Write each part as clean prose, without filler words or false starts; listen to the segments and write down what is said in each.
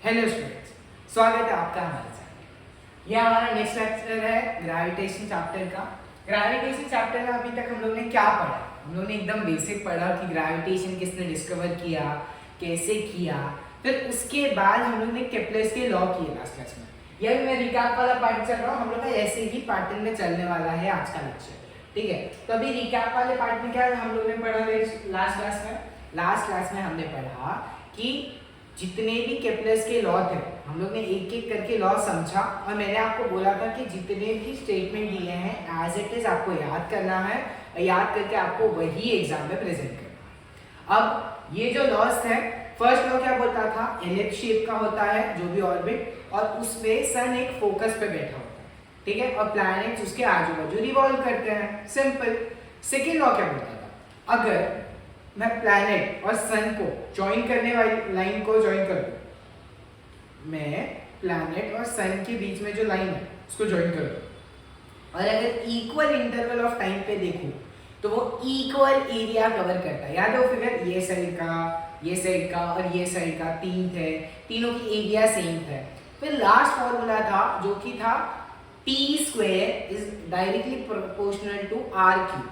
Hello students, स्वागत है आपका हमारे चैनल। यह हमारा नेक्स्ट लेक्चर है ग्रेविटेशन चैप्टर का। ग्रेविटेशन चैप्टर में अभी तक हम लोग ने क्या पढ़ा? हम लोग ने एकदम बेसिक पढ़ा कि ग्रेविटेशन किसने डिस्कवर किया, कैसे किया। फिर उसके बाद हम लोग ने केप्लर्स के लॉ किए लास्ट क्लास में। यह भी मैं रिकैप वाला पार्ट चल रहा हूँ, हम लोग का ऐसे ही पैटर्न में चलने वाला है आज का लेक्चर। ठीक है, तो अभी रिकैप वाले पार्ट में क्या हम लोग ने पढ़ा लास्ट क्लास में? लास्ट क्लास में हमने पढ़ा कि जितने भी केप्लर्स के लॉ थे हम लोग ने एक एक करके लॉ समझा, और मैंने आपको बोला था कि जितने भी स्टेटमेंट दिए हैं एज इट इज आपको याद करना है, और याद करके आपको वही एग्जाम में प्रेजेंट करना है। अब ये जो लॉस है, फर्स्ट लॉ क्या बोलता था? एलिप्स शेप का होता है जो भी ऑर्बिट, और उसपे सन एक फोकस पे बैठा होता है, ठीक है, और प्लैनेट्स उसके आजू बाजू रिवॉल्व करते हैं। सिंपल। सेकेंड लॉ क्या बोलता था? अगर मैं प्लैनेट और सन को ज्वाइन करने वाली लाइन को ज्वाइन कर दूं, मैं प्लैनेट और सन के बीच में जो लाइन है उसको ज्वाइन कर दूं, और अगर इक्वल इंटरवल ऑफ टाइम पे देखूं तो वो इक्वल एरिया कवर करता है। याद हो फिगर? ये साइड का, ये साइड का और ये साइड का तीन थे, तीनों की एरिया सेम थे। फिर लास्ट फॉर्मूला था जो कि था t² is directly proportional to r³।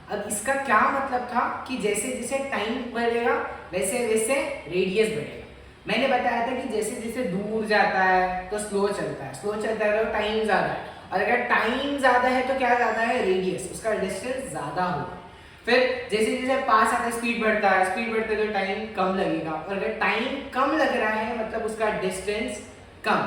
अब इसका क्या मतलब था कि जैसे जैसे टाइम बढ़ेगा वैसे वैसे रेडियस बढ़ेगा। मैंने बताया था कि जैसे जैसे दूर जाता है तो स्लो चलता है, स्लो चलता है तो टाइम ज़्यादा है, और अगर टाइम ज़्यादा है तो क्या ज़्यादा है? रेडियस, उसका डिस्टेंस ज़्यादा होगा। फिर जैसे जैसे पास आता है स्पीड बढ़ता है, स्पीड बढ़ते तो टाइम कम लगेगा, और अगर टाइम कम लग रहा है मतलब उसका डिस्टेंस कम।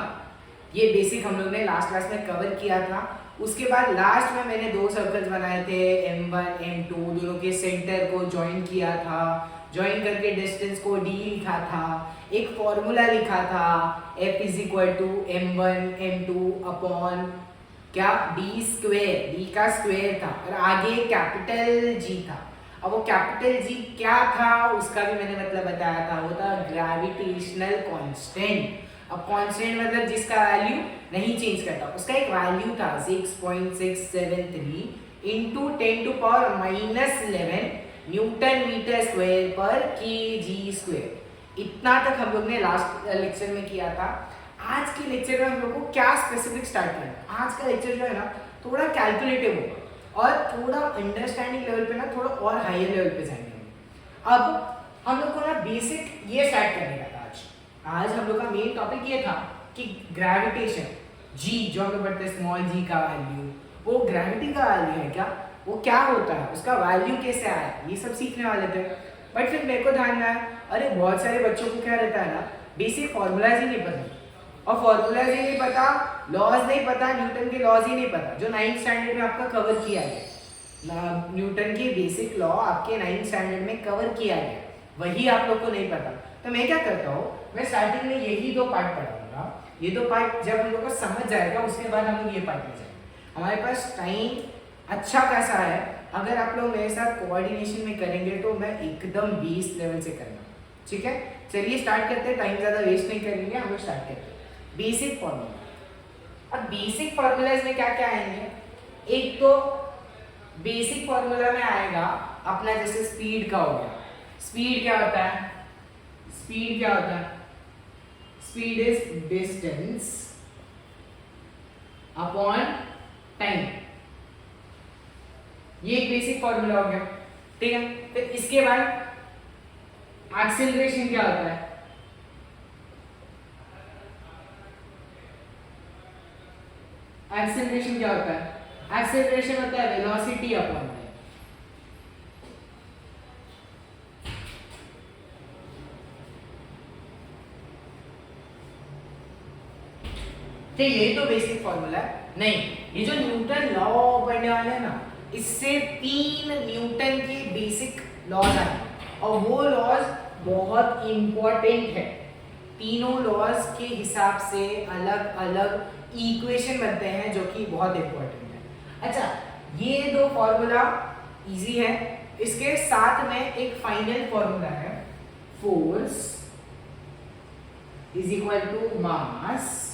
ये बेसिक हम लोग ने लास्ट क्लास में कवर किया था। उसके बाद लास्ट में मैंने दो सर्कल्स बनाए थे, m1 m2, दोनों के सेंटर को ज्वाइन किया था, ज्वाइन करके डिस्टेंस को d लिखा था, एक फॉर्मूला लिखा था f = m1 m2 अपॉन क्या? d², d का स्क्वायर था, और आगे कैपिटल G था। अब वो कैपिटल G क्या था उसका भी मैंने मतलब बताया था, वो था ग्रेविटेशनल कांस्टेंट। अब कांस्टेंट मतलब जिसका वैल्यू नहीं चेंज करता, उसका एक वैल्यू था 6.673 इंटू 10⁻⁻11 न्यूटन मीटर स्क्वायर पर kg²। इतना तक हम लोग ने लास्ट लेक्चर में किया था। आज के लेक्चर में हम लोग को क्या स्पेसिफिक स्टार्ट करना है? आज का लेक्चर जो है ना थोड़ा कैलकुलेटिव होगा, और थोड़ा अंडरस्टैंडिंग लेवल पे ना थोड़ा और हायर लेवल पे जाएंगे। अब हम लोग को ना बेसिक ये स्टार्ट करने का था। आज हम लोग का मेन टॉपिक ये था कि ग्रेविटेशन g जो हम लोग पढ़ते हैं स्मॉल g का वैल्यू, वो ग्रेविटी का वैल्यू है क्या? वो क्या होता है, उसका वैल्यू कैसे आया, ये सब सीखने वाले थे। बट फिर मेरे को ध्यान आया, अरे बहुत सारे बच्चों को क्या रहता है ना, बेसिक फॉर्मूलाज ही नहीं पता, और फॉर्मूलाज ही नहीं पता, लॉज नहीं पता, न्यूटन के लॉज ही नहीं पता जो 9th स्टैंडर्ड में आपका कवर किया गया। न्यूटन के बेसिक लॉ आपके 9th स्टैंडर्ड में कवर किया गया, वही आप लोग को नहीं पता। तो मैं क्या करता हूँ, मैं स्टार्टिंग में यही दो पार्ट पढ़ाऊंगा। ये दो पार्ट जब हम लोग को समझ जाएगा उसके बाद हम लोग ये पार्ट ले जाएंगे। हमारे पास टाइम अच्छा खासा है, अगर आप लोग मेरे साथ कोऑर्डिनेशन में करेंगे तो मैं एकदम 20 लेवल से करना। ठीक है, चलिए स्टार्ट करते हैं, टाइम ज़्यादा वेस्ट नहीं करेंगे, हम लोग स्टार्ट करते हैं। Basic formula. अब बेसिक फॉर्मूलाज में क्या क्या आएंगे? एक तो बेसिक फॉर्मूला में आएगा अपना, जैसे स्पीड का हो गया। स्पीड क्या होता है? स्पीड क्या होता है? Speed is distance upon time. ये एक बेसिक फॉर्मूला हो गया, ठीक है। फिर इसके बाद एक्सेलरेशन क्या होता है? एक्सेलरेशन क्या होता है? एक्सेलरेशन होता है वेलोसिटी अपॉन टाइम। ठीक है, ये तो बेसिक फॉर्मूला है। नहीं, ये जो न्यूटन लॉ पढ़ने वाले हैं ना, इससे 3 न्यूटन के बेसिक लॉज आए, और वो लॉज बहुत इंपॉर्टेंट है। तीनों लॉज के हिसाब से अलग अलग इक्वेशन बनते हैं जो कि बहुत इंपॉर्टेंट है। अच्छा, ये दो फॉर्मूला इजी है। इसके साथ में एक फाइनल फॉर्मूला है, force is equal to mass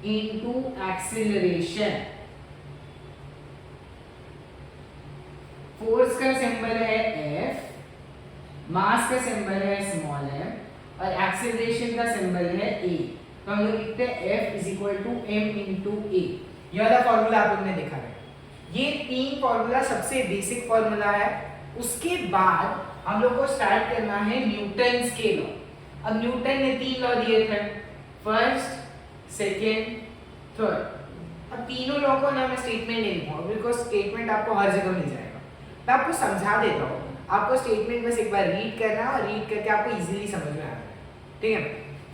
into acceleration. Force का सिंबल है F, मास का सिंबल है स्मॉल m, और एक्सेलरेशन का सिंबल है a, तो हम लोग लिखते हैं F is equal to m into a। ये वाला फॉर्मूला आप लोगों ने देखा है। ये तीन फॉर्मूला सबसे बेसिक फॉर्मूला है। उसके बाद हम लोग को स्टार्ट करना है न्यूटन्स के लॉ। अब न्यूटन ने तीन लॉ दिए थे, फर्स्ट, सेकेंड, थर्ड। अब तीनों लॉ को ना मैं स्टेटमेंट नहीं लिखूंगा बिकॉज स्टेटमेंट आपको हर जगह मिल जाएगा। मैं आपको समझा देता हूँ, आपको स्टेटमेंट बस एक बार रीड करना है और रीड करके आपको इजीली समझ में आ जाएगा, ठीक है।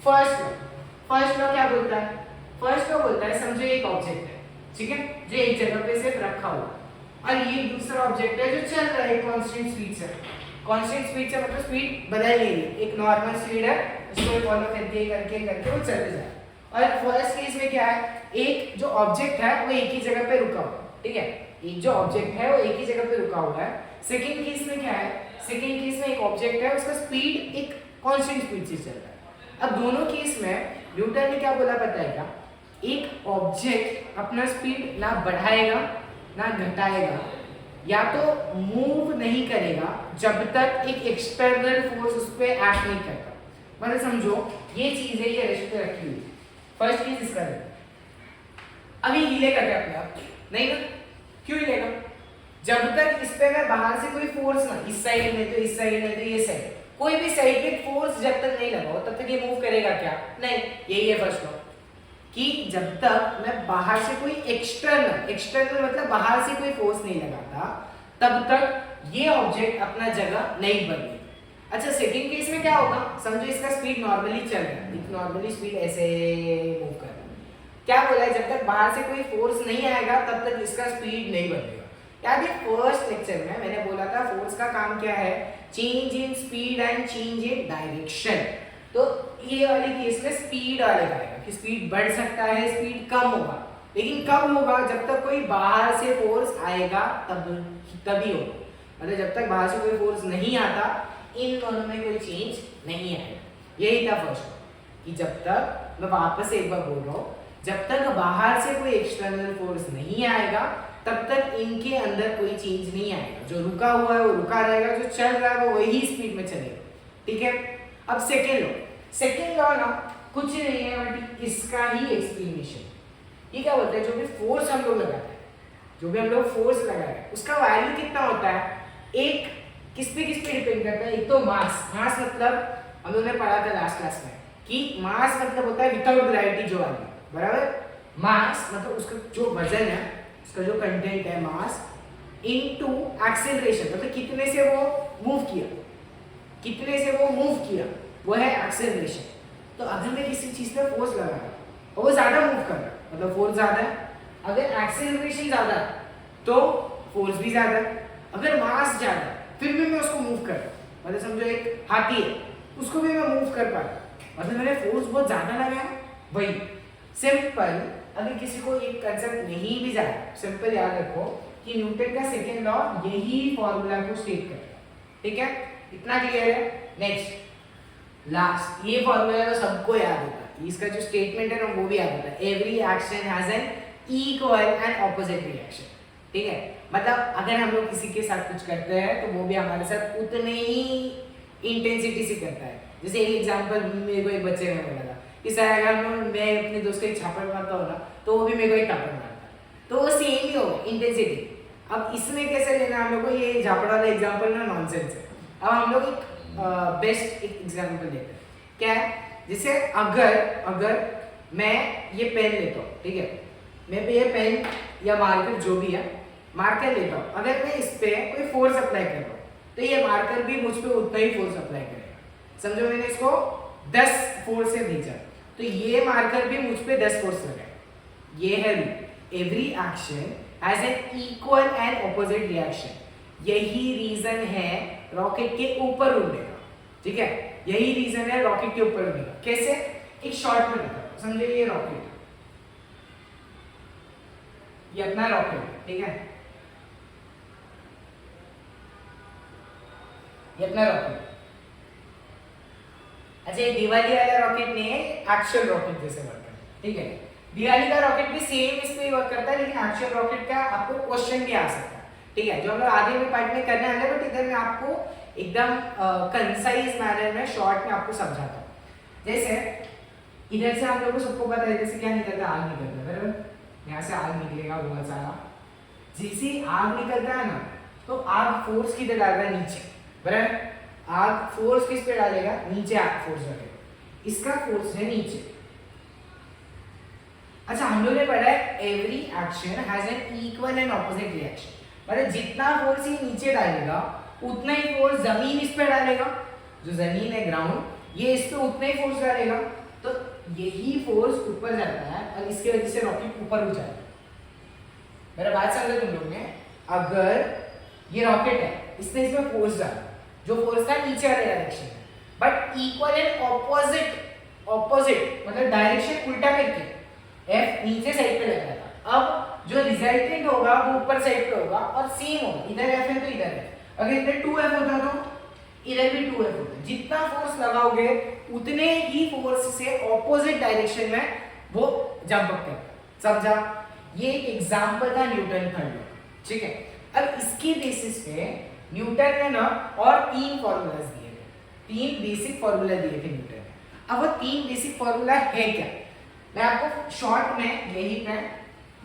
फर्स्ट लॉ क्या बोलता है? फर्स्ट लॉ बोलता है समझो एक ऑब्जेक्ट है, ठीक है, जो एक जगह पे सिर्फ रखा हुआ, और ये दूसरा ऑब्जेक्ट है जो चल रहा है कांस्टेंट स्पीड से। कांस्टेंट स्पीड से मतलब स्पीड बदल नहीं रही, एक नॉर्मल स्पीड है, इसको फॉलो करके करके करके वो चलते जाए। और फर्स्ट केस में क्या है, एक जो ऑब्जेक्ट है वो एक ही जगह पे रुका हुआ है, ठीक है, एक जो ऑब्जेक्ट है वो एक ही जगह पे रुका हुआ है। सेकंड केस में क्या है, सेकंड केस में एक ऑब्जेक्ट है, उसका स्पीड एक कांस्टेंट स्पीड से चल रहा है। अब दोनों केस में न्यूटन ने क्या बोला पता है क्या? एक ऑब्जेक्ट अपना स्पीड ना बढ़ाएगा ना घटाएगा, या तो मूव नहीं करेगा जब तक एक एक्सटर्नल फोर्स उस पर एक्ट नहीं करता। मतलब समझो ये चीज है, ये रेस्ट पे रखी हुई, फर्स्ट केस इसका है, अभी हिलेगा क्या अपने आप? नहीं ना, क्यों हिलेगा? जब तक इस पे मैं बाहर से कोई फोर्स ना, इस साइड में तो इस साइड में तो ये साइड, कोई भी साइड फोर्स जब तक नहीं लगाओ तब तक ये मूव करेगा क्या? नहीं। यही है फर्स्ट लॉ कि जब तक मैं बाहर से कोई एक्सटर्नल मतलब बाहर से कोई फोर्स नहीं लगाता तब तक ये ऑब्जेक्ट अपना जगह नहीं बदलेगा। अच्छा, सेकंड केस में क्या होगा? समझो इसका स्पीड नॉर्मली चल रहा है, नॉर्मली स्पीड ऐसे मूव कर रहा है। क्या बोला है? जब तक बाहर से कोई फोर्स नहीं आएगा तब तक इसका स्पीड नहीं बदलेगा। याद है फर्स्ट लेक्चर में मैंने बोला था फोर्स का काम क्या है? Change in speed and change in direction. तो ये वाले केस में स्पीड आएगा कि स्पीड बढ़ सकता है, स्पीड कम होगा, लेकिन कब होगा? जब तक कोई बाहर से फोर्स आएगा तभी होगा। मतलब जब तक बाहर से कोई फोर्स नहीं आता इन दोनों में कोई चेंज नहीं आएगा। यही था फर्स्ट कि जब तक, मैं वापस से एक बार बोल रहा हूँ, जब तक बाहर से कोई एक्सटर्नल फोर्स नहीं आएगा तब तक इनके अंदर कोई चेंज नहीं आएगा। जो रुका हुआ है वो रुका रहेगा, जो चल रहा है वो वही स्पीड में चलेगा, ठीक है। अब सेकेंड लॉ ना कुछ नहीं है बट इसका ही एक्सप्लेनेशन। ये क्या बोलता है? जो भी फोर्स हम लोग लगाते हैं, जो भी हम लोग फोर्स लगा रहे हैं उसका वैल्यू कितना होता है? एक किस पे डिपेंड करता है? एक तो मास मतलब हम लोगों ने पढ़ा था लास्ट क्लास में कि मास मतलब होता है विदाउट ग्रेविटी जो वाली, बराबर। मास मतलब उसका जो वजन है, उसका जो कंटेंट है मास, इनटू एक्सेलरेशन मतलब कितने से वो मूव किया, वो है एक्सेलरेशन। तो अगर मैं किसी चीज पे फोर्स लगा रहा हूं और वो ज्यादा मूव कर रहा है मतलब फोर्स ज्यादा है, अगर एक्सेलरेशन ज्यादा है तो फोर्स भी ज्यादा है, अगर मास ज्यादा है फिर भी मैं उसको मूव कर रहा हूं। मतलब समझो एक हाथी है, उसको भी मैं मूव कर पा रहा हूं, मतलब मैंने फोर्स बहुत ज्यादा लगाया। वही सिंपल, अगर किसी को एक कंसेप्ट नहीं भी जाए, सिंपल याद रखो कि न्यूटन का सेकेंड लॉ यही फॉर्मूला को स्टेट करता है, ठीक है। इतना क्लियर है? नेक्स्ट लास्ट, ये फॉर्मूला तो सबको याद होता है, इसका जो स्टेटमेंट है ना वो भी याद होता है। Every action has an equal and opposite reaction, ठीक है। मतलब अगर हम लोग किसी के साथ कुछ करते हैं तो वो भी हमारे साथ उतने ही इंटेंसिटी से करता है। जैसे एक एग्जांपल मेरे को एक बच्चे ने बोला था कि सर अगर मैं अपने दोस्त को एक छापड़ मारता हूँ ना तो वो भी मेरे को एक थप्पड़ मारता है, तो वो सेम ही होगा इंटेंसिटी। अब इसमें कैसे लेना हम लोग को? ये झापड़ वाला एग्जाम्पल ना नॉनसेंस है। अब हम लोग एक बेस्ट एक एग्जाम्पल लेते हैं। क्या है? जैसे अगर मैं ये पेन लेता हूँ, ठीक है, मैं ये पेन या मार्कर जो भी है मार्कर लेता हूँ, अगर मैं इस पे कोई फोर्स अप्लाई कर रहा हूँ तो ये मार्कर भी मुझ पे उतना ही फोर्स अप्लाई करेगा। समझो मैंने इसको 10 फोर्स से भेजा तो ये मार्कर भी मुझ पे 10 फोर्स लगाएगा। ये है rule, every action has an equal and opposite reaction. यही रीजन है रॉकेट के ऊपर उड़ने का, ठीक है, यही रीजन है रॉकेट के ऊपर उड़ने का। कैसे? एक शॉर्ट में बताओ। समझो ये रॉकेट, ये अपना रॉकेट, ठीक है, ये अपना रॉकेट। अच्छा, ये दिवाली वाला रॉकेट नहीं है, एक्चुअल रॉकेट जैसे वर्क करता है, ठीक है। दिवाली का रॉकेट भी सेम इस पे वर्क करता है, लेकिन एक्चुअल रॉकेट का आपको क्वेश्चन भी आ सकता है, ठीक है, जो हम लोग आगे में पार्ट में करने वाले हैं, बट इधर मैं आपको एकदम कंसाइज मैनर में शॉर्ट में आपको समझाता हूँ। जैसे इधर से हम लोगों को सबको पता है जैसे क्या निकलता है, आग निकलता है बराबर, यहाँ से आग निकलेगा बहुत सारा। जैसे आग निकलता है ना तो आग फोर्स किधर डाल रहा है, नीचे बराबर। आग फोर्स किस पे डालेगा, नीचे आग फोर्स डालेगा, इसका फोर्स है नीचे। अच्छा हम लोग ने पढ़ा है every action has an equal and opposite reaction, मतलब जितना फोर्स ये नीचे डालेगा उतना ही फोर्स जमीन इस पे डालेगा, जो जमीन है ग्राउंड ये इस पे उतना ही फोर्स डालेगा, तो यही फोर्स ऊपर जाता है और इसके वजह से रॉकेट ऊपर उठ जाता है। मेरा बात समझे तुम लोग ने, अगर ये रॉकेट है इसने इसमें फोर्स डाला, जो फोर्स का नीचे वाले डायरेक्शन है, बट इक्वल एंड ऑपोजिट मतलब डायरेक्शन उल्टा करके एफ नीचे साइड पे लग रहा था, अब जो रिजल्टेंट होगा वो ऊपर साइड पे होगा और सेम होगा, इधर एफ है तो इधर है, अगर इधर 2f होता तो इधर भी 2f होता। जितना फोर्स लगाओगे उतने ही फोर्स से ऑपोजिट डायरेक्शन में वो जंप अप करता, समझा। ये एक एग्जांपल था न्यूटन थर्ड लॉ, ठीक है। अब इसके बेसिस पे न्यूटन ने ना और 3 फॉर्मूलाज दिए थे, 3 बेसिक फॉर्मूला दिए थे न्यूटन ने। अब वो 3 बेसिक फॉर्मूला है क्या, मैं आपको शॉर्ट में यही पे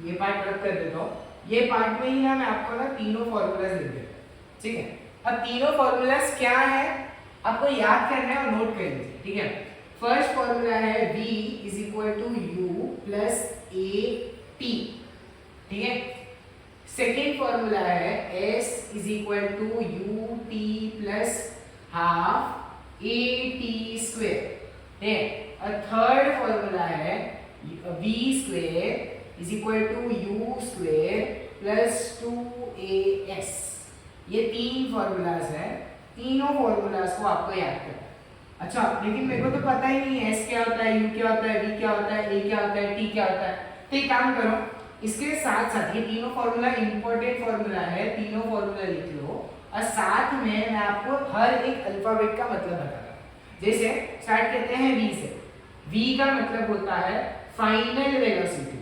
ये पार्ट रख कर देता हूँ, ये पार्ट में ही ना मैं आपको ना तीनों फॉर्मूलाज लिख देता हूँ, ठीक है। अब तीनों फॉर्मूलाज क्या है आपको याद करना है और नोट कर लीजिए, ठीक है। फर्स्ट फॉर्मूला है V is equal to U plus AT, ठीक है। सेकेंड फॉर्मूला है S is equal to UT plus half AT square, ठीक है। और थर्ड फॉर्मूला है V square is equal to U square plus 2AS। ये 3 formulas है, तीनों फॉर्मूलाज को आपको याद करना है। अच्छा लेकिन मेरे को तो पता ही नहीं है S क्या होता है, U क्या होता है, V क्या होता है, A क्या होता है, T क्या होता है, तो एक काम करो इसके साथ साथ ये तीनों फॉर्मूला इंपॉर्टेंट फॉर्मूला है, तीनों फॉर्मूला लिख लो और साथ में मैं आपको हर एक अल्फाबेट का मतलब बताऊंगा। जैसे स्टार्ट करते हैं V से, V का मतलब होता है फाइनल वेलोसिटी,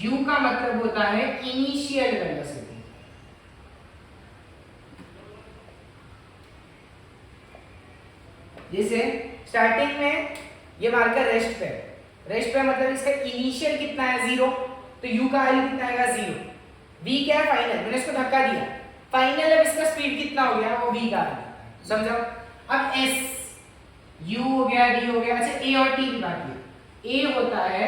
U का मतलब होता है इनिशियल वेलोसिटी, जैसे स्टार्टिंग में ये मार्कर रेस्ट पे मतलब इसका इनिशियल कितना है 0, तो U का वैल्यू कितना आएगा 0। V क्या है फाइनल, मैंने इसको धक्का दिया, फाइनल अब इसका स्पीड कितना हो गया वो V का वैल्यू, समझो। अब S U हो गया V हो गया, अच्छा A और T की बात की, A होता है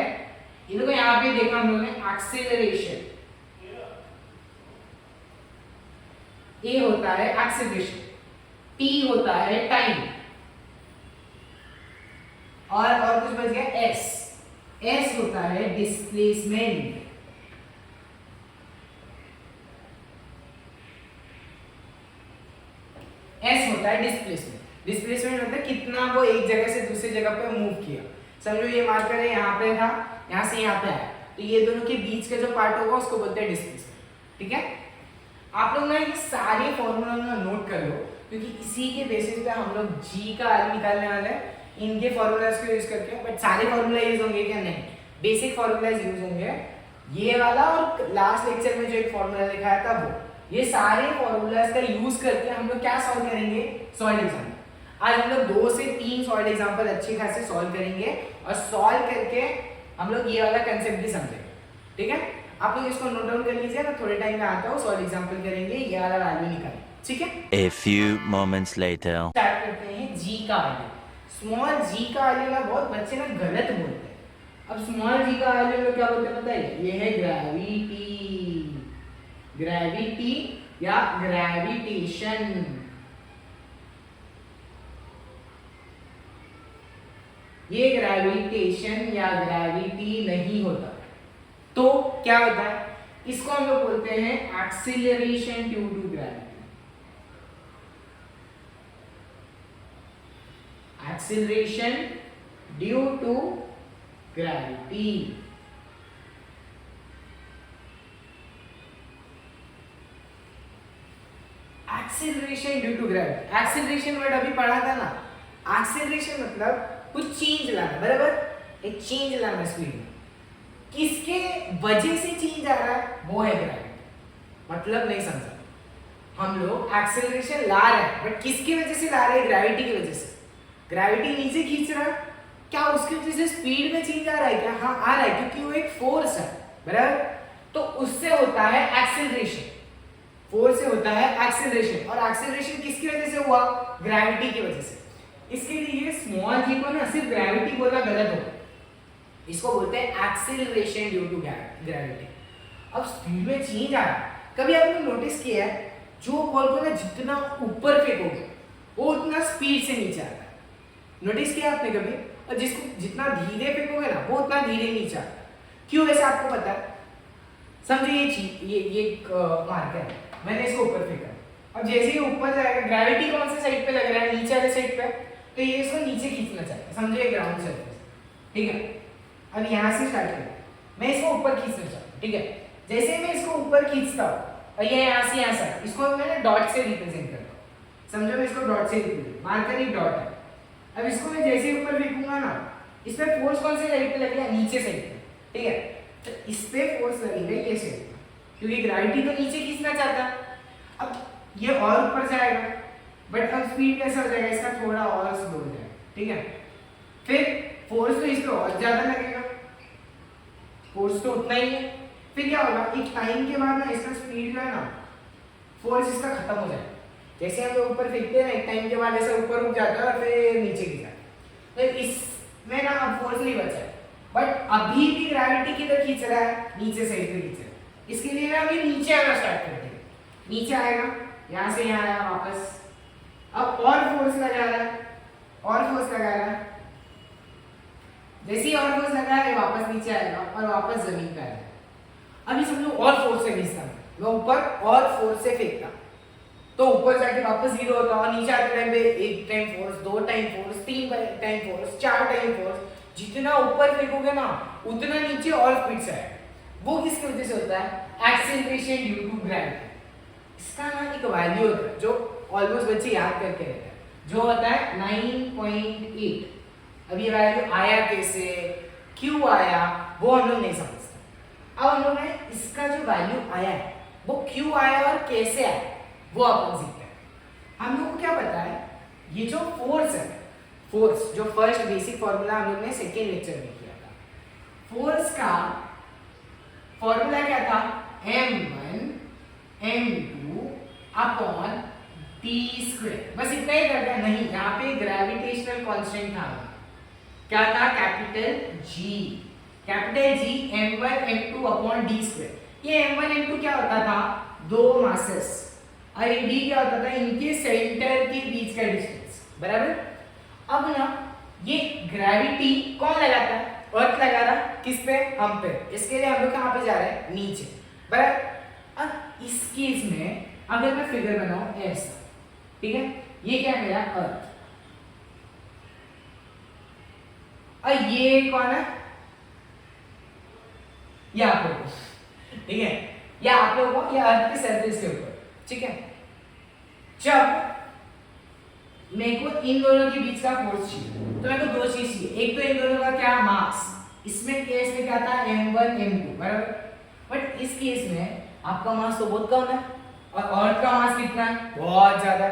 ये देखो यहाँ पे देखा हम लोगों ने एक्सेलरेशन, A होता है एक्सेलरेशन, T होता है टाइम और कुछ बच गया S होता है डिस्प्लेसमेंट। S होता है डिस्प्लेसमेंट मतलब कितना वो एक जगह से दूसरी जगह पे मूव किया। समझो ये मार्कर है यहाँ पे था, यहाँ से यहाँ पे आया, तो ये दोनों के बीच का जो पार्ट होगा उसको बोलते हैं डिस्प्लेसमेंट, ठीक है। आप लोग ना ये सारे फॉर्मूला नोट कर लो क्योंकि इसी के बेसिस पे हम लोग G का वैल्यू निकालने वाले हैं इनके फॉर्मूलाज को यूज करके। बट सारे फॉर्मूला यूज होंगे क्या, नहीं, बेसिक फॉर्मूलाज यूज होंगे, ये वाला और लास्ट लेक्चर में जो एक फॉर्मूला दिखाया था वो, ये सारे फॉर्मूलाज का यूज करके हम लोग क्या सॉल्व करेंगे, सॉल्व एग्जाम्पल। आज हम लोग 2 से 3 सॉल्व एग्जाम्पल अच्छे खासे सॉल्व करेंगे और सॉल्व करके हम लोग ये वाला कंसेप्ट भी समझेंगे, ठीक है। आप लोग इसको नोट डाउन कर लीजिए, मैं थोड़े टाइम में आता हूँ, सॉल्व एग्जाम्पल करेंगे, ये वाला वैल्यू निकालेंगे, ठीक है। A few moments later. Start करते हैं G का वैल्यू। स्मॉल g का वैल्यू ना बहुत बच्चे ना गलत बोलते हैं। अब स्मॉल g का वैल्यू लोग क्या बोलते हैं पता है, ये है ग्रेविटी या ग्रेविटेशन। ये ग्रेविटेशन या ग्रेविटी नहीं होता, तो क्या होता है, इसको हम लोग बोलते हैं acceleration due to gravity. Acceleration due to gravity. Acceleration due to gravity, acceleration word अभी पढ़ा था ना। एक्सीलरेशन मतलब कुछ चेंज लाना, बराबर, एक चेंज लाना स्पीड में, किसके वजह से चेंज आ रहा है वो है ग्रेविटी। मतलब नहीं समझा, हम लोग एक्सेलरेशन ला रहे हैं, बट किसकी वजह से ला रहे हैं? ग्रेविटी की वजह से। ग्रेविटी नीचे खींच रहा है, क्या उसकी वजह से स्पीड में चेंज आ रहा है क्या? हाँ आ रहा है, क्योंकि वो एक फोर्स है, बराबर। तो उससे होता है एक्सेलरेशन, फोर्स से होता है एक्सेलरेशन, और एक्सेलरेशन किसकी वजह से हुआ? ग्रेविटी की वजह से। इसके लिए स्मॉल जी को ना सिर्फ ग्रेविटी बोलना गलत होगा, इसको बोलते हैं एक्सेलरेशन ड्यू टू ग्रेविटी। अब स्पीड में चेंज आ रहा है, कभी आपने नोटिस किया है जो बॉल को ना जितना ऊपर फेंकोगे वो उतना स्पीड से नीचे आता है? नोटिस किया आपने कभी? और जिसको जितना धीरे फेंकोगे ना वो उतना धीरे नीचे आता है। क्यों वैसे आपको पता है? समझिए ये चीज, ये मार्कर है, मैंने इसको ऊपर फेंका, अब जैसे ही ऊपर जाएगा ग्रेविटी कौन से साइड पे लग रहा है? नीचे वाले साइड पे, तो ये इसको नीचे खींचना चाहता है, समझिए ग्राउंड सरफेस, ठीक है। अब यहाँ से स्टार्ट करें, मैं इसको ऊपर खींचना चाहता हूँ, ठीक है। जैसे मैं इसको ऊपर खींचता हूँ और ये यहाँ से यहाँ से, इसको मैंने डॉट से रिप्रेजेंट करता हूँ, समझो मैं इसको डॉट से रिप्रेजेंट, मार्कर एक डॉट है। अब इसको मैं जैसे ही ऊपर फेंकूंगा ना, इस पे फोर्स कौन से साइड पे लगेगा? नीचे साइड पे, ठीक है। तो इस पे फोर्स लगेगा ये साइड पे, क्योंकि ग्रेविटी तो नीचे खींचना चाहता है। अब ये और ऊपर जाएगा, बट अब स्पीड कैसा हो जाएगा इसका? थोड़ा और स्लो हो जाएगा, ठीक है। फिर फोर्स तो इस पे और ज्यादा लगेगा, फोर्स तो उतना ही है। फिर क्या होगा? एक टाइम के बाद ना इसका स्पीड जो है ना, फोर्स इसका खत्म हो जाएगा। जैसे हम लोग ऊपर फेंकते हैं ना, एक टाइम के बाद ऐसा ऊपर रुक जाता है और फिर नीचे गिर जाता है, तो इसमें ना अब फोर्स नहीं बचा है, बट अभी भी ग्रेविटी किधर खींच रहा है? नीचे साइड पे खींच रहा है। इसके लिए ना अभी नीचे आना स्टार्ट करते हैं, नीचे आएगा, यहाँ से यहाँ आया वापस, अब और फोर्स लगा रहा है, और फोर्स लगा रहा है, जैसे ही और फोर्स लगा है वापस नीचे आएगा और वापस जमीन पे आएगा। अभी समझो और फोर्स से खींचता मैं ऊपर, और फोर्स से फेंकता तो ऊपर जाके वापस जीरो होता, और नीचे आते टाइम पे एक टाइम फोर्स, दो टाइम फोर्स, तीन टाइम फोर्स, चार टाइम फोर्स, जितना ऊपर फेंकोगे ना उतना नीचे और स्पीड से आएगा। वो किसकी वजह से होता है? Acceleration due to gravity. इसका ना एक वैल्यू होता है जो ऑलमोस्ट बच्चे याद करके रहते हैं, जो होता है 9.8। अब ये वैल्यू आया कैसे, क्यों आया, वो हम लोग नहीं समझते। अब हम लोग ने इसका जो वैल्यू आया है वो क्यों आया और कैसे आया वो अपन सीखते हैं। हम लोग को क्या पता है, ये जो फोर्स है, फोर्स जो फर्स्ट बेसिक फॉर्मूला हम लोग ने सेकेंड लेक्चर में किया था, फोर्स का फॉर्मूला क्या था? m1 m2 upon d²। बस इतना ही करना, नहीं यहाँ पे ग्रेविटेशनल कांस्टेंट था, क्या था? Capital G m1 m2 upon d²। ये m1 m2 क्या होता था? दो मासेस, और d क्या होता था? इनके सेंटर के बीच का डिस्टेंस, बराबर। अब ना ये ग्रेविटी कौन लगाता है? अर्थ लगा रहा, किस पे? हम पे। इसके लिए हम लोग कहाँ पे जा रहे हैं? नीचे, बराबर। अब इस केस में अगर मैं फिगर बनाऊं ऐसा, ठीक है, ये क्या है मेरा? अर्थ, और ये कौन है? ये आप लोग, ठीक है, या आप लोगों को, ये अर्थ के सरफेस के ऊपर, ठीक है। जब मेरे को इन दोनों के बीच का फोर्स चाहिए तो मेरे को दो चीज चाहिए, एक तो इन दोनों का क्या? मास। इसमें केस में क्या था? m1 m2, बराबर। बट इस केस में आपका मास तो बहुत कम है, और अर्थ का मास कितना है? बहुत ज्यादा।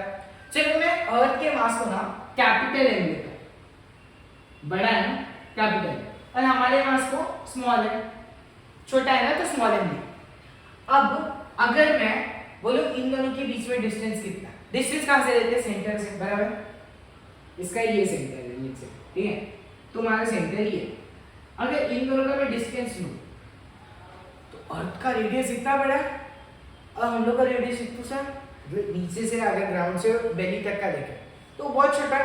चलो मैं अर्थ के मास को ना कैपिटल M लेता हूं, बड़ा है ना कैपिटल, और हमारे मास को स्मॉल है, छोटा है ना, तो स्मॉल m ले। अब अगर मैं बोलो इन दोनों के बीच में डिस्टेंस कितना? डिस्टेंस कहां से लेते हैं? सेंटर से, बराबर। इसका ये सेंटर है नीचे, ठीक है, तो हमारा सेंटर ये है। अगर इन दोनों का मैं डिस्टेंस लूं तो अर्थ का रेडियस इतना बड़ा है और हम लोग का रेडियस इतना सा, नीचे से अगर ग्राउंड से बेली तक का देखें तो बहुत छोटा।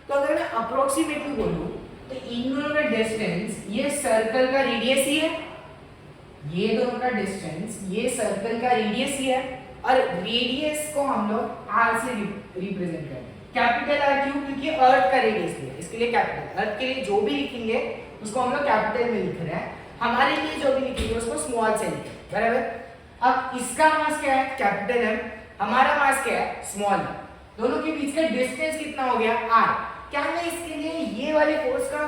तो अगर मैं अप्रोक्सीमेटली बोलूं तो इन दोनों का डिस्टेंस, ये सर्कल का रेडियस ही है, ये दोनों का डिस्टेंस, ये सर्कल का रेडियस ही है, और रेडियस को हम लोग r से रिप्रेजेंट करते हैं, कैपिटल R। क्यों? क्योंकि अर्थ का रेडियस है, इसके लिए कैपिटल। अर्थ के लिए जो भी लिखेंगे उसको हम लोग कैपिटल में लिख रहे हैं, हमारे लिए जो भी लिखेंगे उसको स्मॉल से लिखेंगे, बराबर। अब इसका मास क्या है? कैपिटल M, हमारा मास क्या है? स्मॉल। दोनों के बीच का डिस्टेंस कितना हो गया? r। क्या मैं इसके लिए ये वाले फोर्स का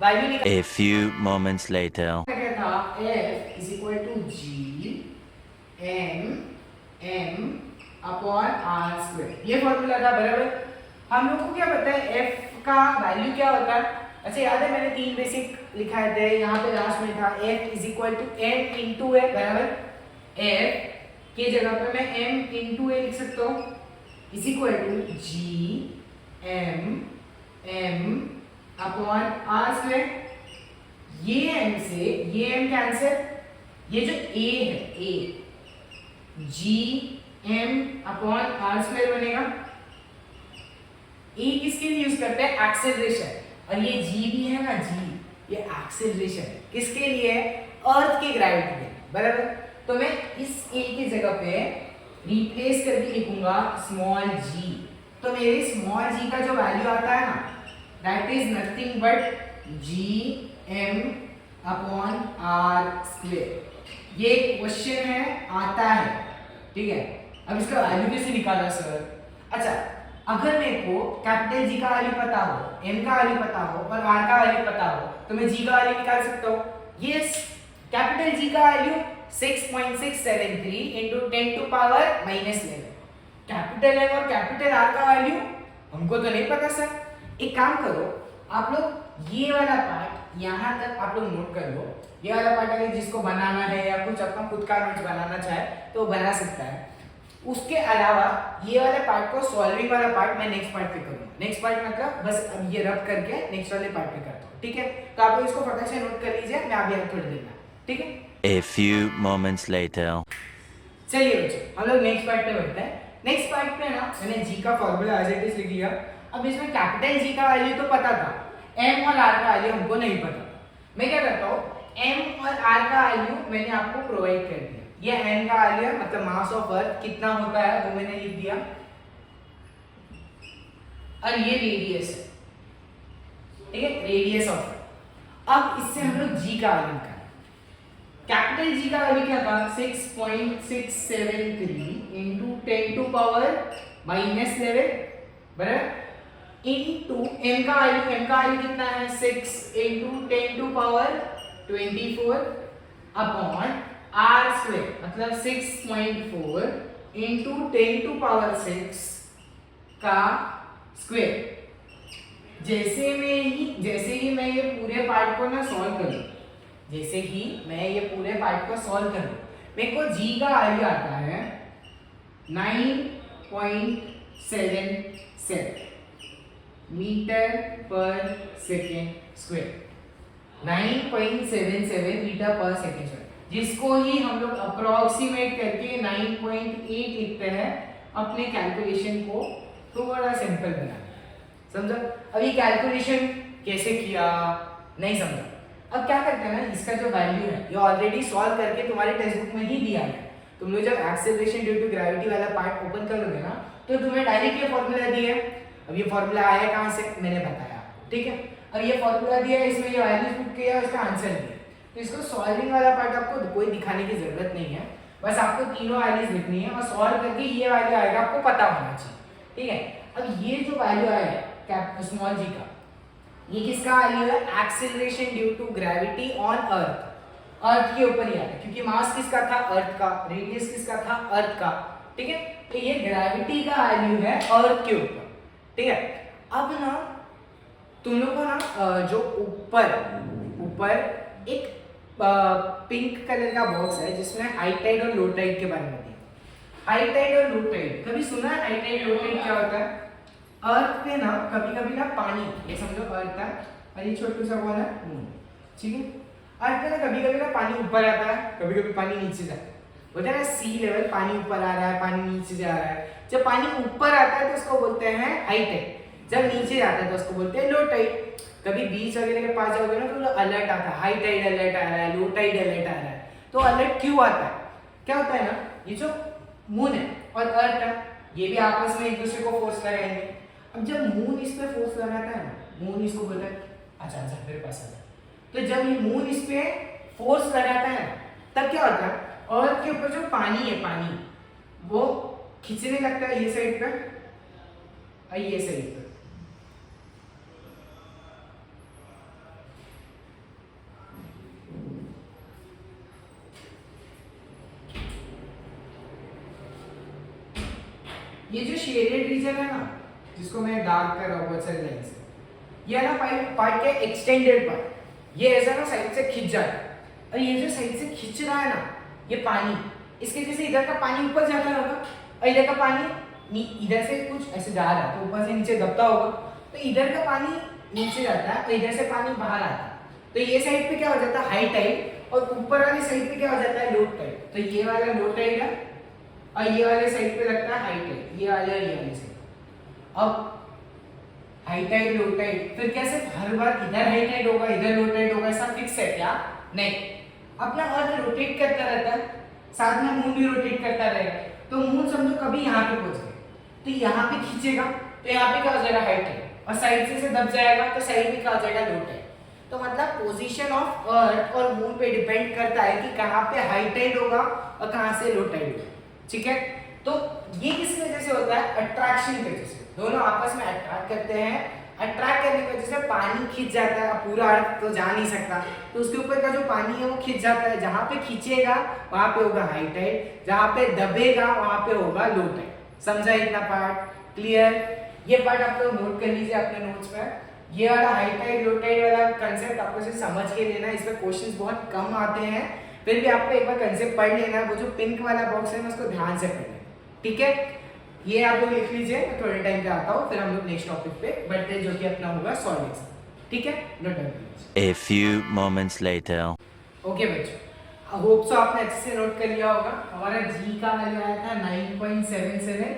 वैल्यू निकाल? A few moments later. क्या था? F = G m m upon R square. ये फॉर्मूला था बराबर। हम लोग को क्या पता है एफ का वैल्यू क्या होता है? अच्छा याद है मैंने तीन बेसिक लिखाए थे, यहाँ पे लास्ट में था F is equal to M into A बराबर। एफ की जगह पर मैं एम इंटू ए लिख सकता हूँ is equal to G M upon R square. ये एम से ये एम कैंसिल, ये जो ए है A G M upon R square बनेगा। ए किसके लिए यूज करते हैं? एक्सेलरेशन। और ये जी भी है ना, जी ये एक्सेलरेशन किसके लिए है? अर्थ की ग्रेविटी के लिए बराबर। तो मैं इस ए की जगह पे रिप्लेस करके लिखूंगा स्मॉल जी। तो मेरे स्मॉल जी का जो वैल्यू आता है ना that is nothing but G M upon R square. ये क्वेश्चन है आता है, ठीक है। अब इसका वैल्यू कैसे निकाला सर? अच्छा अगर मेरे को कैपिटल जी का वैल्यू पता हो, एम का वैल्यू पता हो और आर का वैल्यू पता हो तो मैं जी का वैल्यू निकाल सकता हूँ। यस, कैपिटल जी का value 6.673 into 10 to power -11। Capital M और कैपिटल आर का वैल्यू हमको तो नहीं पता सर। एक काम करो, आप लोग ये वाला पार्ट यहाँ तक आप लोग नोट कर लो। ये वाला पार्ट अगर जिसको बनाना है या कुछ अपना खुद का नोट्स बनाना चाहे तो बना सकता है। उसके अलावा ये वाले पार्ट को सॉल्विंग वाला पार्ट मैं नेक्स्ट पार्ट पे करूंगा। नेक्स्ट पार्ट मतलब बस अब ये रब करके नेक्स्ट वाले पार्ट पे करता हूँ, ठीक है। तो आप लोग इसको फटाक से नोट कर लीजिए, मैं अभी थोड़ी देर में, ठीक है। A few moments later. चलिए बच्चों हम लोग नेक्स्ट पार्ट पे बढ़ते हैं। नेक्स्ट पार्ट पे ना मैंने जी का फॉर्मूला एज इट इज लिख लिया। अब इसमें कैपिटल जी का वैल्यू तो पता था, एम और आर का वैल्यू हमको नहीं पता। मैं क्या करता हूँ, एम और आर का वैल्यू मैंने आपको प्रोवाइड कर दिया। ये एम का वैल्यू है मतलब मास ऑफ अर्थ कितना होता है वो मैंने लिख दिया, और ये रेडियस है, ठीक है, रेडियस ऑफ अर्थ। अब इससे हम लोग जी का वैल्यू निकालें। कैपिटल जी का वैल्यू क्या था? 6.673 into 10 to power -11 बराबर इनटू एम का वैल्यू कितना है? 6 into 10 to power 24 upon R square मतलब 6.4 into 10 to power 6 का स्क्वायर। जैसे ही मैं ये पूरे पार्ट को ना सॉल्व करूं, जैसे ही मैं ये पूरे पार्ट को सॉल्व करूं, मेरे को जी का वैल्यू आता है 9.77 मीटर पर सेकेंड स्क्वायर। 9.77 मीटर पर सेकेंड स्क्वायर, जिसको ही हम लोग अप्रोक्सीमेट करके 9.8 लिखते हैं अपने कैलकुलेशन को थोड़ा सिंपल बनाने। समझा? अब ये कैलकुलेशन कैसे किया नहीं समझा। अब क्या करते हैं ना, इसका जो वैल्यू है ये ऑलरेडी सॉल्व करके तुम्हारे टेक्स्ट बुक में ही दिया है। तुम लोग जब एक्सेलरेशन ड्यू टू ग्रेविटी वाला पार्ट ओपन करोगे ना तो तुम्हें डायरेक्ट ये फॉर्मूला दिया है। अब ये फॉर्मूला आया कहाँ से मैंने बताया आपको, ठीक है। अब ये फॉर्मूला दिया है, इसमें ये वैल्यूज पुट किया, इसका आंसर दिया। तो इसको सॉल्विंग वाला पार्ट आपको कोई दिखाने की जरूरत नहीं है, बस आपको तीनों वैल्यूज लिखनी है और सॉल्व करके ये वैल्यू आएगा आपको पता होना चाहिए, ठीक है। अब ये जो वैल्यू आया है स्मॉल जी का, ये किसका वैल्यू है? Acceleration due to gravity on earth. Earth के ऊपर ही आता है क्योंकि मास किसका था? अर्थ का। रेडियस किसका था? अर्थ का, ठीक है। तो ये ग्रेविटी का वैल्यू है अर्थ के ऊपर, ठीक है। अब ना तुम लोग को ना जो ऊपर एक पिंक कलर का बॉक्स है जिसमें हाई टाइड और लो टाइड के बारे में दिया। हाई टाइड और लो टाइड कभी सुना है? हाई टाइड लो टाइड क्या होता है? अर्थ पे ना कभी कभी ना पानी, ये समझो अर्थ है और ये छोटू सा कौन है? मून, ठीक है। अर्थ पे ना कभी कभी ना पानी ऊपर आता है, कभी कभी पानी नीचे जाता है। बोलते हैं ना सी लेवल, पानी ऊपर आ रहा है, पानी नीचे जा रहा है। जब पानी ऊपर आता है तो उसको बोलते हैं हाई टाइड, जब नीचे जाता है तो उसको बोलते हैं लो टाइड। कभी बीच वगैरह के पास जाओगे ना तो अलर्ट आता है, हाई टाइड अलर्ट आ रहा है, लो टाइड अलर्ट आ रहा है। तो अलर्ट क्यों आता है? क्या होता है ना, ये जो मून है और अर्थ है ये भी आपस में एक दूसरे को फोर्स लगाएंगे। अब जब मून इस पे फोर्स लगाता है ना, मून इसको बोलता है अच्छा मेरे पास आ जा। तो जब ये मून इस पे फोर्स लगाता है तब क्या होता है, अर्थ के ऊपर जो पानी है, पानी वो खींचने लगता है ये साइड पे और ये साइड पे। ये जो शेडेड रीजन है ना, जिसको मैं डार्क कर रहा हूँ बहुत सारे लाइन से, ये है ना पार्ट के एक्सटेंडेड पार्ट, ये ऐसा ना साइड से खिंच जाता है, और ये जो साइड से खिंच रहा है ना ये पानी, इसके जैसे इधर का पानी ऊपर जाता होगा और इधर का पानी इधर से कुछ ऐसे जा रहा है तो ऊपर से नीचे दबता होगा, तो इधर का पानी नीचे जाता है और इधर से पानी बाहर आता है, तो ये साइड पे क्या हो जाता है हाई टाइड, और ऊपर वाली साइड पे क्या हो जाता है लो टाइड, तो ये वाला लो टाइड है और ये वाले साइड पे लगता है हाई टाइड, ये वाले और ये वाले साइड। अब हाई टाइड लो टाइड, फिर क्या सिर्फ हर बार इधर हाई टाइड होगा इधर लो टाइड होगा ऐसा फिक्स है क्या? नहीं, अपना अर्थ रोटेट करता रहता है, साथ में मून भी रोटेट करता रहेगा, तो मून समझो कभी यहाँ पे पहुंच गए तो यहाँ पे खींचेगा तो यहाँ पे क्या हो जाएगा हाई टाइड, और साइड से दब जाएगा तो साइड में क्या हो जाएगा लो टाइड। तो मतलब पोजीशन ऑफ अर्थ और मून पे डिपेंड करता है कि कहाँ पे हाई टाइड होगा और कहाँ से लो टाइड होगा, ठीक है। तो ये किस वजह से होता है? अट्रैक्शन की वजह से, दोनों आपस में अट्रैक्ट करते हैं, अट्रैक्ट करने की वजह से पानी खींच जाता है, पूरा अर्थ तो जा नहीं सकता, तो उसके ऊपर का जो पानी है वो खींच जाता है, जहाँ पे खींचेगा वहाँ पे होगा हाई टाइड, जहाँ पे दबेगा वहाँ पे होगा लो टाइड। समझा इतना पार्ट? क्लियर? ये पार्ट आप लोग नोट कर लीजिए अपने नोट्स में। ये वाला हाई टाइड लो टाइड वाला कंसेप्ट आपको सिर्फ समझ के लेना, इसमें क्वेश्चंस बहुत कम आते हैं, फिर भी आपको एक बार कंसेप्ट पढ़ लेना, वो जो पिंक वाला बॉक्स है ना उसको ध्यान से पढ़ना, ठीक है। ये आप लोग लिख लीजिए, मैं थोड़े टाइम पे आता हूँ, फिर हम लोग नेक्स्ट टॉपिक पे बढ़ते हैं जो कि अपना होगा सॉल्विंग, ठीक है। नोट डाउन कीजिए। A few moments later. Okay बच्चों, आई होप सो आपने अच्छे से नोट कर लिया होगा। हमारा जी का वैल्यू आया था 9.77,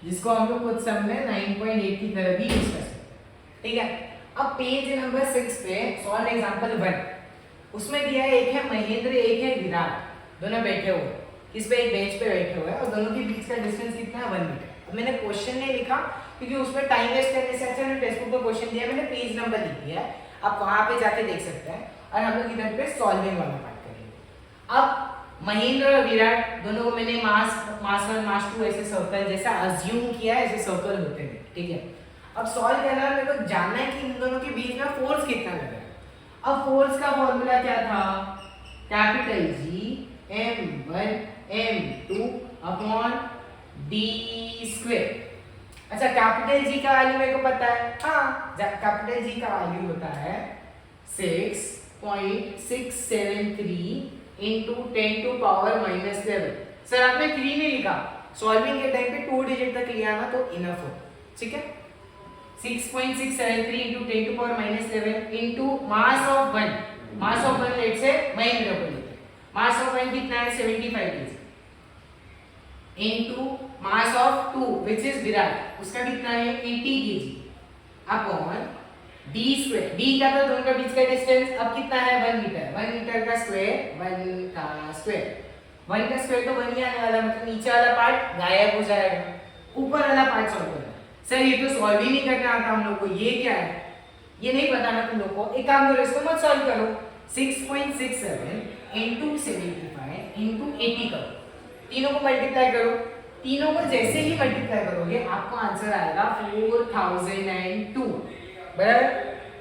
जिसको हम लोग खुद सम में 9.8 की तरह भी यूज कर सकते हैं, ठीक है। अब पेज नंबर 6 पे सॉल्व एग्जांपल 1, उसमें दिया है एक है महेंद्र एक है विराट, दोनों बैठे हुए किस पे? एक बेंच पे बैठे हुए हैं और दोनों के बीच का डिस्टेंस कितना है? 1 मीटर। अब मैंने क्वेश्चन नहीं लिखा क्योंकि उसमें टाइम वेस्ट करने से अच्छा मैंने टेक्स्ट बुक में क्वेश्चन दिया, मैंने पेज नंबर लिख दिया है, आप वहां पे जाके देख सकते हैं, और हम लोग इधर पे सॉल्विंग वाला पार्ट करेंगे। अब महेंद्र और विराट दोनों को मैंने मास 1 मास 2 ऐसे सर्कल जैसा अज्यूम किया है, ऐसे सर्कल होते हैं, ठीक है। अब सॉल्व करना है, मेरे को जानना है कि इन दोनों के बीच में फोर्स कितना लग रहा है। अब फोर्स का फॉर्मूला क्या था? Capital G m1 m2 upon d square. अच्छा, कैपिटल जी का वैल्यू मेरे को पता है, हाँ, कैपिटल जी का वैल्यू होता है 6.673 into 10 to power -11। सर आपने 3 नहीं लिखा, सॉल्विंग के टाइम पे 2 डिजिट तक लिया ना तो इनफ हो, ठीक है। 6.673 into 10 to power -11 into mass of 1, mass of 1 late से महेंद्र को लेते हैं, mass of 1 कितना है? 75 kg into mass of 2 which is Virat, उसका कितना है? 80 kg upon d square, d का तो दोनों का बीच का डिस्टेंस अब कितना है? 1 मीटर, 1 मीटर का स्क्वायर 1 का स्क्वायर, 1 का स्क्वायर तो 1 ही आने वाला, मतलब नीचे वाला पार्ट गायब हो जाएगा, ऊपर वाला पार्ट सॉल्व करना। सर ये तो सॉल्व ही नहीं करना आता हम लोग को, ये क्या है? ये नहीं बताना तुम लोग को, एक काम करो, इसको मत सॉल्व करो, 6.67 into 75 into 80 करो, तीनों को मल्टीप्लाई करो, तीनों को जैसे ही मल्टीप्लाई करोगे आपको आंसर आएगा 4002, बराबर।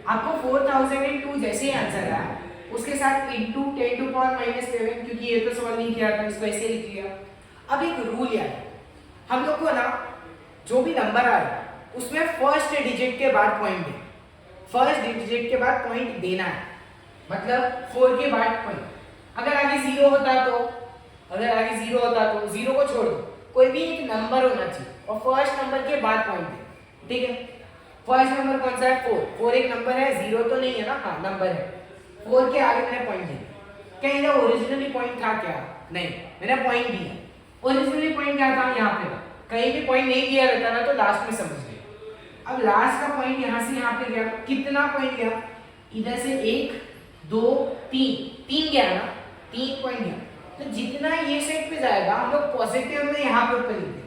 आपको 4002 जैसे ही आंसर आया उसके साथ into 10 to power -11, क्योंकि ये तो सॉल्व नहीं किया था, इसको ऐसे लिख लिया। अब एक रूल याद है, हम लोग को ना जो भी नंबर आएगा उसमें फर्स्ट डिजिट के बाद पॉइंट देना, फर्स्ट डिजिट के बाद पॉइंट देना है, मतलब 4 के बाद पॉइंट। अगर आगे 0 होता तो, अगर आगे 0 होता तो 0 को छोड़ दो, कोई भी एक नंबर होना चाहिए और फर्स्ट नंबर के बाद पॉइंट दे, ठीक है। फर्स्ट नंबर कौन सा है? 4 एक नंबर है, 0 तो नहीं है ना, हाँ नंबर है, 4 के आगे मैंने पॉइंट दिया। क्या ये ओरिजिनली पॉइंट था क्या? नहीं, मैंने पॉइंट दिया। ओरिजिनली पॉइंट क्या था? यहाँ पे था, कहीं भी पॉइंट नहीं दिया रहता ना तो लास्ट में समझ गए। अब लास्ट का पॉइंट यहाँ से यहाँ पे गया, कितना पॉइंट गया? इधर से 1 2 3 गया ना, 3 पॉइंट गया, तो जितना ये साइड पे जाएगा हम लोग पॉजिटिव में यहाँ पे ऊपर लिखते हैं,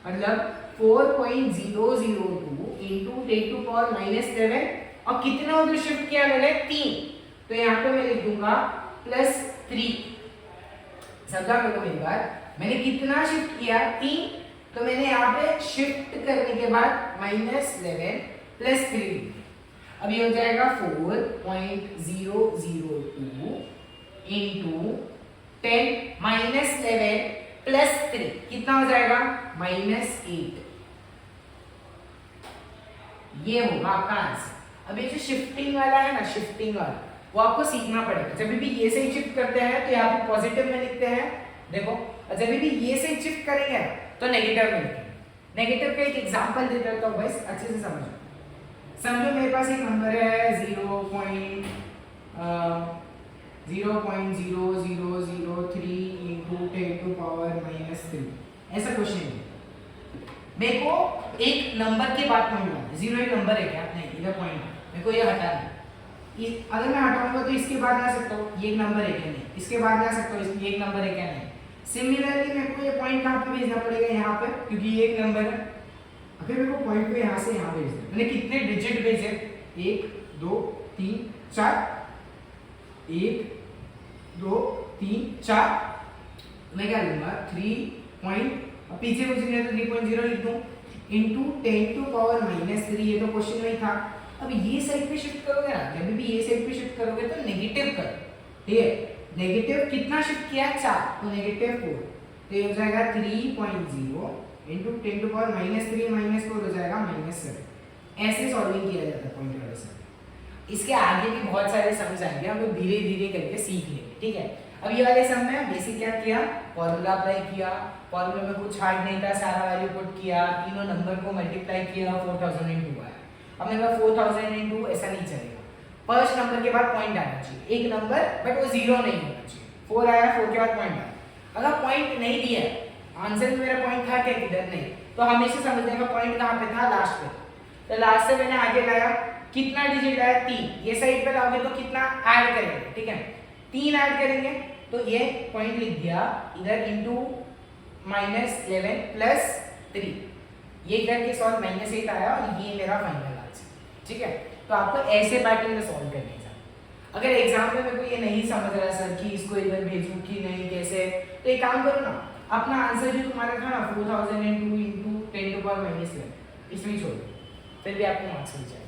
मतलब 4.002 into 10 to power -11, और कितना उधर शिफ्ट किया मैंने? 3, तो यहाँ पे मैं लिख दूंगा +3। समझा मेरे को मेरी बात? मैंने कितना शिफ्ट किया? 3, तो मैंने यहाँ पे शिफ्ट करने के बाद -11 +3, अब ये हो जाएगा 4.002 into 10 -11 प्लस 3 कितना हो जाएगा -8। ये होगा आपका आंसर। अब ये जो शिफ्टिंग वाला है ना, शिफ्टिंग वाला, वो आपको सीखना पड़ेगा। जब भी ये से शिफ्ट करते हैं तो यहाँ पे पॉजिटिव में लिखते हैं, देखो, और जब भी ये से शिफ्ट करेंगे तो नेगेटिव में लिखेंगे। नेगेटिव का एक एग्जांपल दे देता हूँ बस, अच्छे से समझो। समझो मेरे पास एक नंबर है 0.0003 into 10 to power -3, ऐसा क्वेश्चन है। मेरे को एक नंबर के बाद पॉइंट लाना, जीरो एक नंबर है क्या? नहीं, इधर पॉइंट है, मेरे को ये हटाना है। अगर मैं हटाऊंगा तो इसके बाद ला सकता हूँ, ये एक नंबर है क्या? नहीं। इसके बाद ला सकता हूँ, ये एक नंबर है क्या? नहीं। सिमिलरली मेरे को ये पॉइंट कहाँ पे भेजना पड़ेगा? यहाँ पे, क्योंकि ये एक नंबर है। अगर मेरे को पॉइंट को यहाँ से यहाँ भेजना है, मैंने कितने डिजिट भेजे? 1 2 3 4, 1 2 3 4, मैं क्या लूंगा 3 पॉइंट, पीछे कुछ नहीं है तो 3.0 लिख दूं, इनटू 10 टू पावर -3। ये तो क्वेश्चन में ही था। अब ये साइड पे शिफ्ट करोगे ना, जब भी ये साइड पे शिफ्ट करोगे तो नेगेटिव करो, ठीक है? नेगेटिव कितना शिफ्ट किया? 4, तो -4, तो ये हो जाएगा 3.0 इनटू 10 टू पावर -3 -4 हो जाएगा -7। ऐसे सॉल्विंग किया जाता है पॉइंट वाले सम। इसके आगे भी बहुत सारे सम्स आएंगे, हम लोग धीरे धीरे करके सीख लेंगे, ठीक है? अब ये वाले सम में बेसिक क्या किया, फॉर्मूला अप्लाई किया, फॉर्मूले में कुछ हार्ड नहीं था, सारा वैल्यू पुट किया, तीनों नंबर को मल्टीप्लाई किया, 4000 इनटू आया। अब मेरे पास 4000 इनटू ऐसा नहीं चलेगा, फर्स्ट नंबर के बाद पॉइंट आना चाहिए, एक नंबर बट वो जीरो नहीं होना चाहिए। 4 आया, 4 के बाद पॉइंट आया। अगर पॉइंट नहीं दिया, आंसर में मेरा पॉइंट था क्या? किधर नहीं, तो हमेशा समझने का पॉइंट कहाँ पे था? लास्ट पे। तो लास्ट से मैंने आगे लाया, कितना डिजिट आया? 3। ये साइड पे लाओगे तो कितना ऐड करेंगे, ठीक है? 3 ऐड करेंगे तो ये पॉइंट लिख दिया इधर, इनटू -11 प्लस 3, ये करके सॉल्व -8 आया और ये मेरा फाइनल आंसर, ठीक है? तो आपको ऐसे पैटर्न में सॉल्व करने का। अगर एग्जाम में मेरे को ये नहीं समझ रहा सर कि इसको इधर भेजूं कि नहीं, कैसे, तो एक काम करो ना, अपना आंसर जो तुम्हारा था ना 4002 इनटू 10 टू पावर -11, इसमें छोड़ दो, फिर भी आपको मार्क्स मिल जाएगा।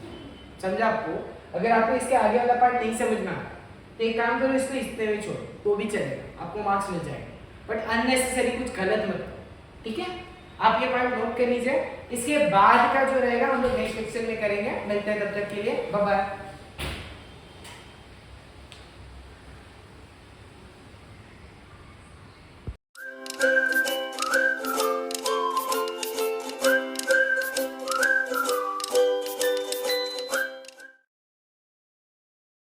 समझा आपको? अगर आपको इसके आगे वाला पार्ट नहीं समझना तो एक काम करो, इसको इतने में छोड़ो तो भी चलेगा, आपको मार्क्स मिल जाएगा, बट अननेसेसरी कुछ गलत मत करो, ठीक है? आप ये पॉइंट नोट कर लीजिए। इसके बाद का जो रहेगा हम लोग नेक्स्ट लेक्चर में करेंगे। मिलते हैं, तब तक के लिए बाय बाय।